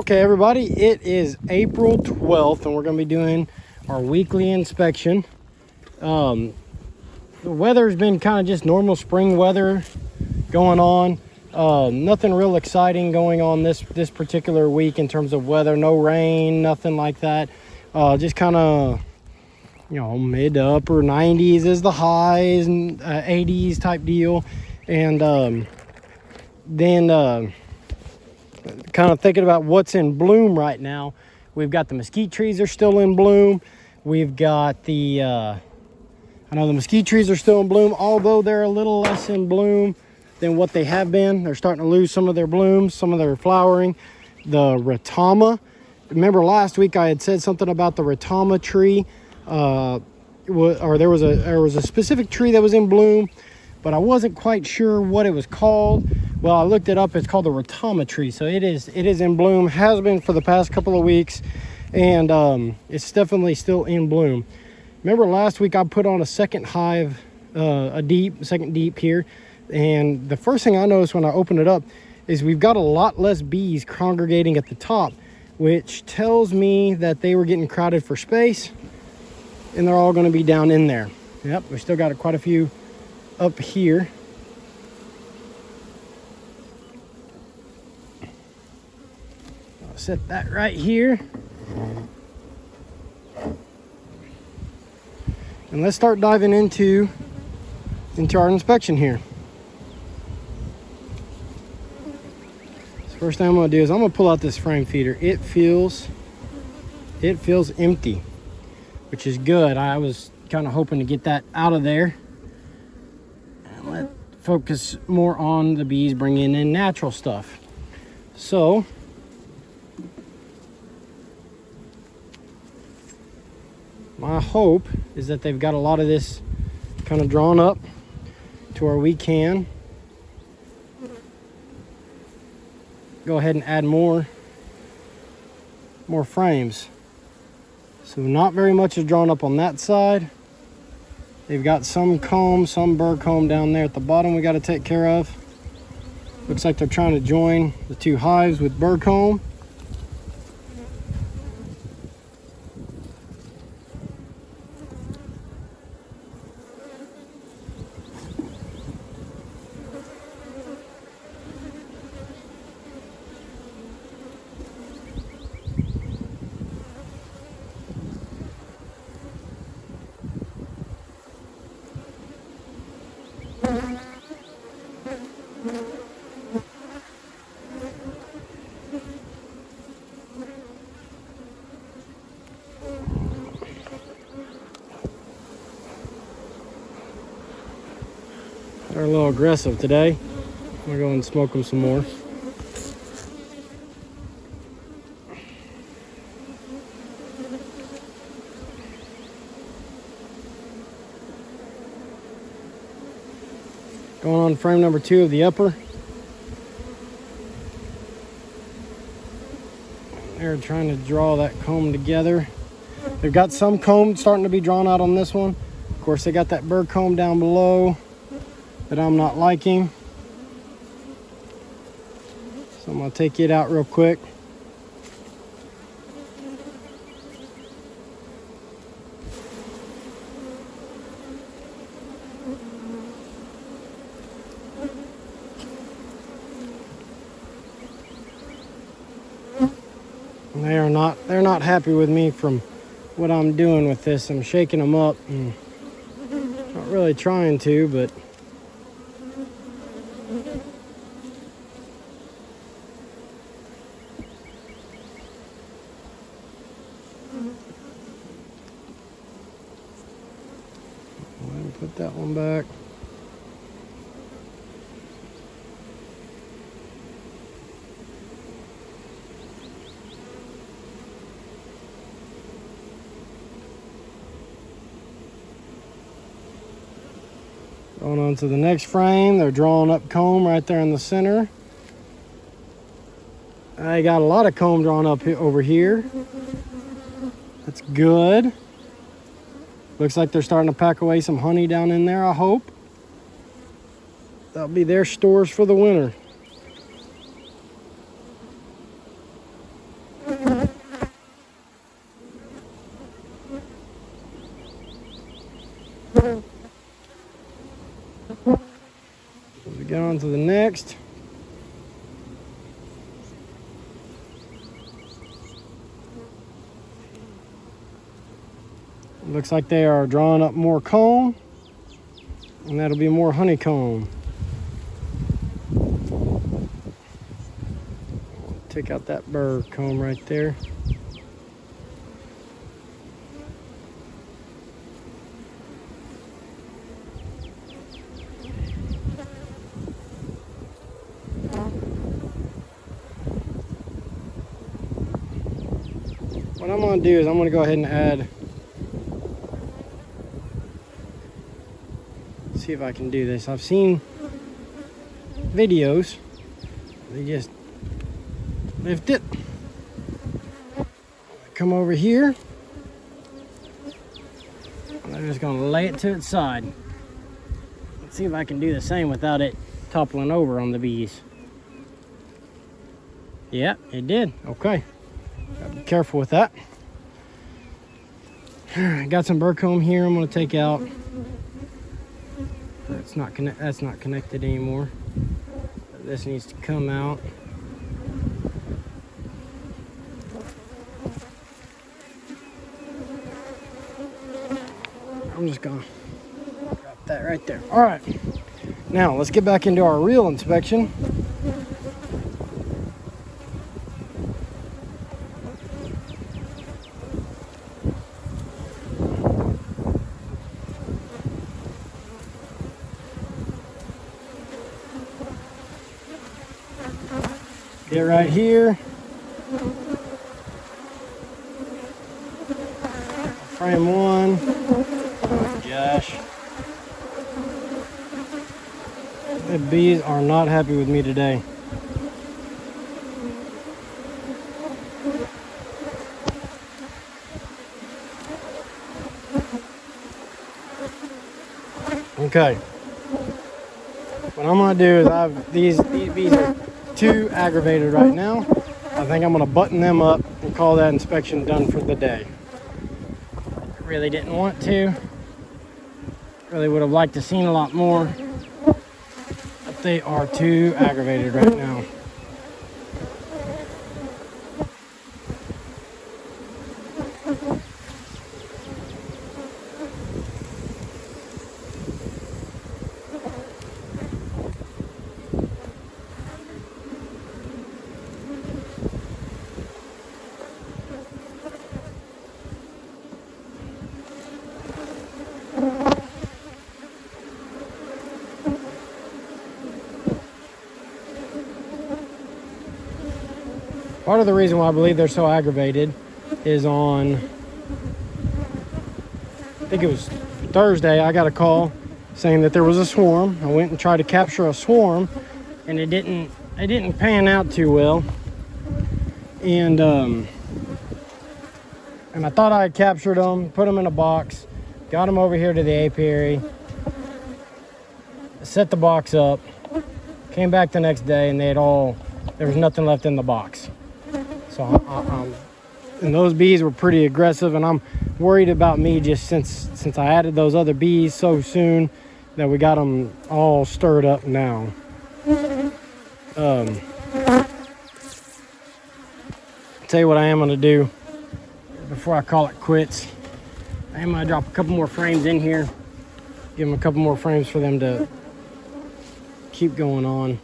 Okay, everybody, it is April 12th, and we're going to be doing our weekly inspection. The weather's been kind of just normal spring weather going on. Nothing real exciting going on this particular week in terms of weather. No rain, nothing like that. Just kind of, mid to upper 90s is the highs and 80s type deal. And then kind of thinking about what's in bloom right now. We've got the mesquite trees are still in bloom. We've got the I know the mesquite trees are still in bloom, although they're a little less in bloom than what they have been. They're starting to lose some of their blooms, some of their flowering. The ratama, remember last week I had said something about the ratama tree, or there was a specific tree that was in bloom, but I wasn't quite sure what it was called. Well, I looked it up. It's called the ratama tree. So it is in bloom, has been for the past couple of weeks, and it's definitely still in bloom. Remember last week I put on a second hive, second deep here, and the first thing I noticed when I opened it up is we've got a lot less bees congregating at the top, which tells me that they were getting crowded for space, and they're all going to be down in there. Yep, we still got quite a few up here. I'll set that right here. And let's start diving into our inspection here. So first thing I'm going to do is I'm going to pull out this frame feeder. It feels empty, which is good. I was kind of hoping to get that out of there and let focus more on the bees bringing in natural stuff. So my hope is that they've got a lot of this kind of drawn up to where we can go ahead and add more frames. So not very much is drawn up on that side. They've got some comb, some burr comb down there at the bottom we got to take care of. Looks like they're trying to join the two hives with burr comb. They're a little aggressive today. I'm gonna go and smoke them some more. Going on frame number 2 of the upper. They're trying to draw that comb together. They've got some comb starting to be drawn out on this one. Of course, they got that burr comb down below that I'm not liking. So I'm gonna take it out real quick. And they're not happy with me from what I'm doing with this. I'm shaking them up and not really trying to, but put that one back. Going on to the next frame. They're drawing up comb right there in the center. I got a lot of comb drawn up over here. That's good. Looks like they're starting to pack away some honey down in there, I hope. That'll be their stores for the winter. We get on to the next. Looks like they are drawing up more comb, and that'll be more honeycomb. Take out that burr comb right there. What I'm going to do is I'm going to go ahead and add, see if I can do this. I've seen videos, they just lift it, come over here, and I'm just going to lay it to its side. Let's see if I can do the same without it toppling over on the bees. Yep, it did. Okay. Gotta be careful with that. Got some burr comb here I'm going to take out. That's not connected anymore. This needs to come out. I'm just going to drop that right there. All right. Now let's get back into our real inspection. Get right here. Frame one. Oh, Josh. The bees are not happy with me today. Okay. What I'm gonna do is these bees are too aggravated right now. I think I'm gonna button them up and call that inspection done for the day. Really didn't want to. Really would have liked to seen a lot more. But they are too aggravated right now. Part of the reason why I believe they're so aggravated is on, I think it was Thursday, I got a call saying that there was a swarm. I went and tried to capture a swarm, and it didn't pan out too well. And I thought I had captured them, put them in a box, got them over here to the apiary, set the box up, came back the next day, and there was nothing left in the box. So and those bees were pretty aggressive, and I'm worried about me just since I added those other bees so soon that we got them all stirred up now. Tell you what I am gonna do before I call it quits. I am gonna drop a couple more frames in here, give them a couple more frames for them to keep going on.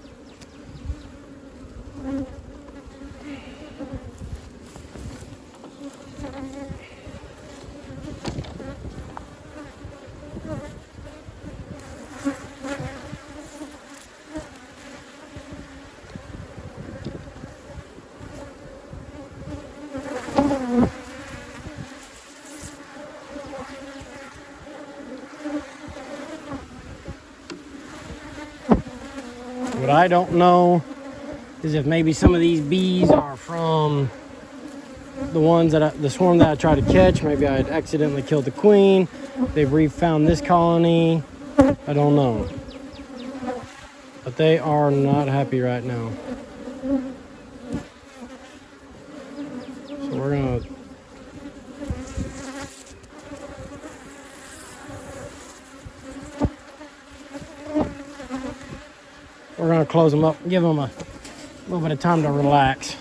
What I don't know is if maybe some of these bees are from the swarm that I tried to catch. Maybe I had accidentally killed the queen. They've refound this colony. I don't know. But they are not happy right now. So we're gonna we're gonna close them up, give them a little bit of time to relax.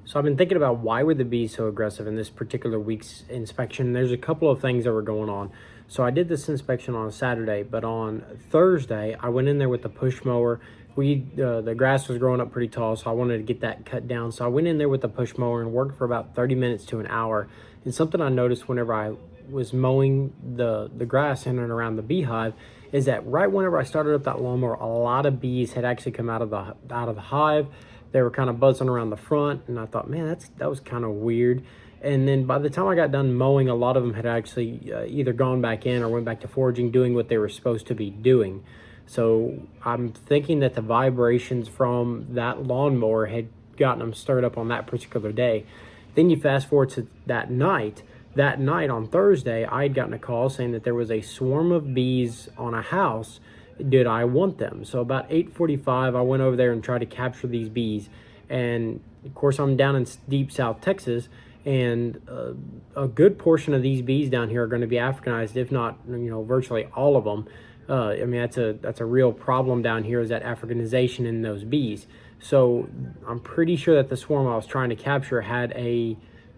So I've been thinking about why were the bees so aggressive in this particular week's inspection. There's a couple of things that were going on. So I did this inspection on Saturday, but on Thursday, I went in there with the push mower. The grass was growing up pretty tall, so I wanted to get that cut down. So I went in there with the push mower and worked for about 30 minutes to an hour. And something I noticed whenever I was mowing the grass in and around the beehive is that right whenever I started up that lawnmower, a lot of bees had actually come out of the hive. They were kind of buzzing around the front, and I thought, man, that was kind of weird. And then by the time I got done mowing, a lot of them had actually either gone back in or went back to foraging, doing what they were supposed to be doing. So I'm thinking that the vibrations from that lawnmower had gotten them stirred up on that particular day. Then you fast forward to that night. That night on Thursday, I had gotten a call saying that there was a swarm of bees on a house. Did I want them? So about 8:45, I went over there and tried to capture these bees. And of course, I'm down in deep South Texas, and a good portion of these bees down here are going to be Africanized, if not, virtually all of them. I mean, that's a real problem down here, is that Africanization in those bees. So I'm pretty sure that the swarm I was trying to capture had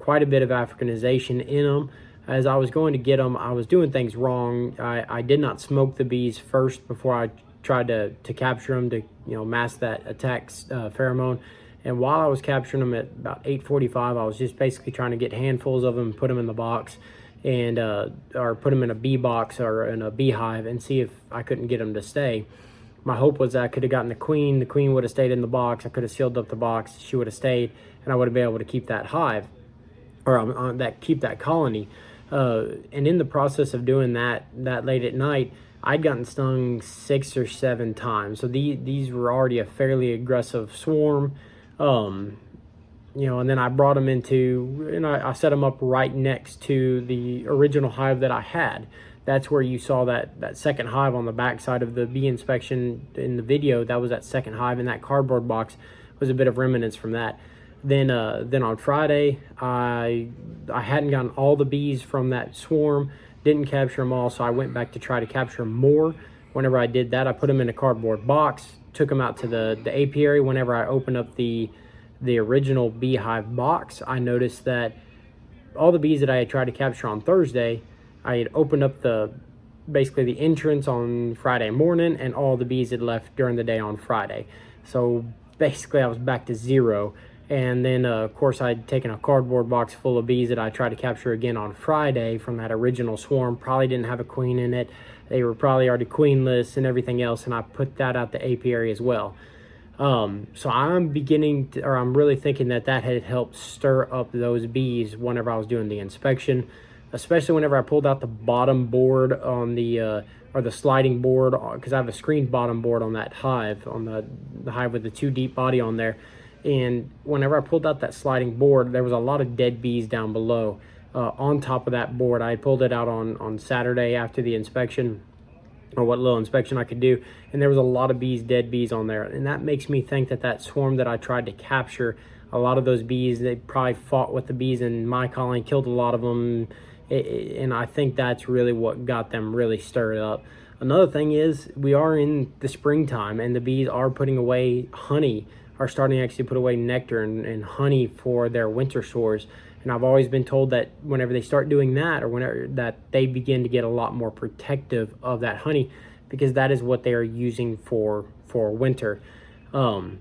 quite a bit of Africanization in them. As I was going to get them, I was doing things wrong. I did not smoke the bees first before I tried to capture them to mask that attack pheromone. And while I was capturing them at about 8:45, I was just basically trying to get handfuls of them, put them in the box, and or put them in a bee box or in a beehive, and see if I couldn't get them to stay. My hope was that I could have gotten the queen. The queen would have stayed in the box. I could have sealed up the box. She would have stayed, and I would have been able to keep that hive, or keep that colony. And in the process of doing that late at night, I'd gotten stung 6 or 7 times. So these were already a fairly aggressive swarm. And then I brought them and I set them up right next to the original hive that I had. That's where you saw that second hive on the back side of the bee inspection in the video. That was that second hive, and that cardboard box was a bit of remnants from that. Then on Friday, I hadn't gotten all the bees from that swarm, didn't capture them all, so I went back to try to capture more. Whenever I did that, I put them in a cardboard box, took them out to the apiary. Whenever I opened up the original beehive box, I noticed that all the bees that I had tried to capture on Thursday, I had opened up basically the entrance on Friday morning, and all the bees had left during the day on Friday. So basically I was back to zero. And then, of course, I'd taken a cardboard box full of bees that I tried to capture again on Friday from that original swarm. Probably didn't have a queen in it. They were probably already queenless and everything else, and I put that out the apiary as well. So I'm really thinking that had helped stir up those bees whenever I was doing the inspection, especially whenever I pulled out the bottom board on or the sliding board, because I have a screened bottom board on that hive, on the hive with the 2 deep body on there. And whenever I pulled out that sliding board, there was a lot of dead bees down below. On top of that board, I pulled it out on Saturday after the inspection, or what little inspection I could do, and there was a lot of dead bees on there. And that makes me think that swarm that I tried to capture, a lot of those bees, they probably fought with the bees in my colony, killed a lot of them, and I think that's really what got them really stirred up. Another thing is, we are in the springtime, and the bees are putting away honey, are starting to actually put away nectar and honey for their winter stores. And I've always been told that whenever they start doing that, or whenever that they begin to get a lot more protective of that honey, because that is what they are using for winter. Next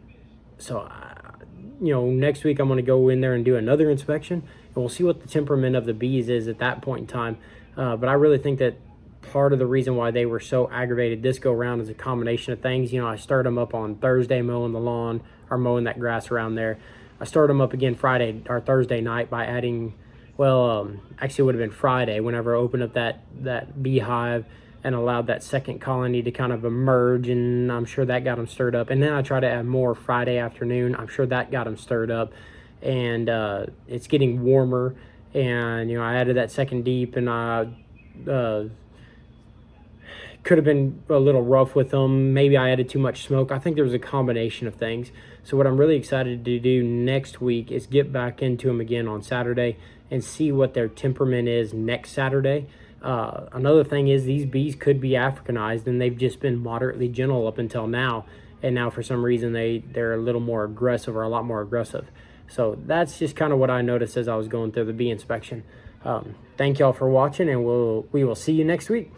week I'm going to go in there and do another inspection, and we'll see what the temperament of the bees is at that point in time. But I really think that part of the reason why they were so aggravated this go around is a combination of things. I stirred them up on Thursday mowing the lawn, or mowing that grass around there. I stirred them up again Friday or Thursday night by adding, actually it would have been Friday, whenever I opened up that beehive and allowed that second colony to kind of emerge, and I'm sure that got them stirred up. And then I tried to add more Friday afternoon. I'm sure that got them stirred up. And it's getting warmer, and I added that second deep, and I could have been a little rough with them. Maybe I added too much smoke. I think there was a combination of things. So what I'm really excited to do next week is get back into them again on Saturday and see what their temperament is next Saturday. Another thing is these bees could be Africanized, and they've just been moderately gentle up until now. And now for some reason they're a little more aggressive, or a lot more aggressive. So that's just kind of what I noticed as I was going through the bee inspection. Thank y'all for watching, and we will see you next week.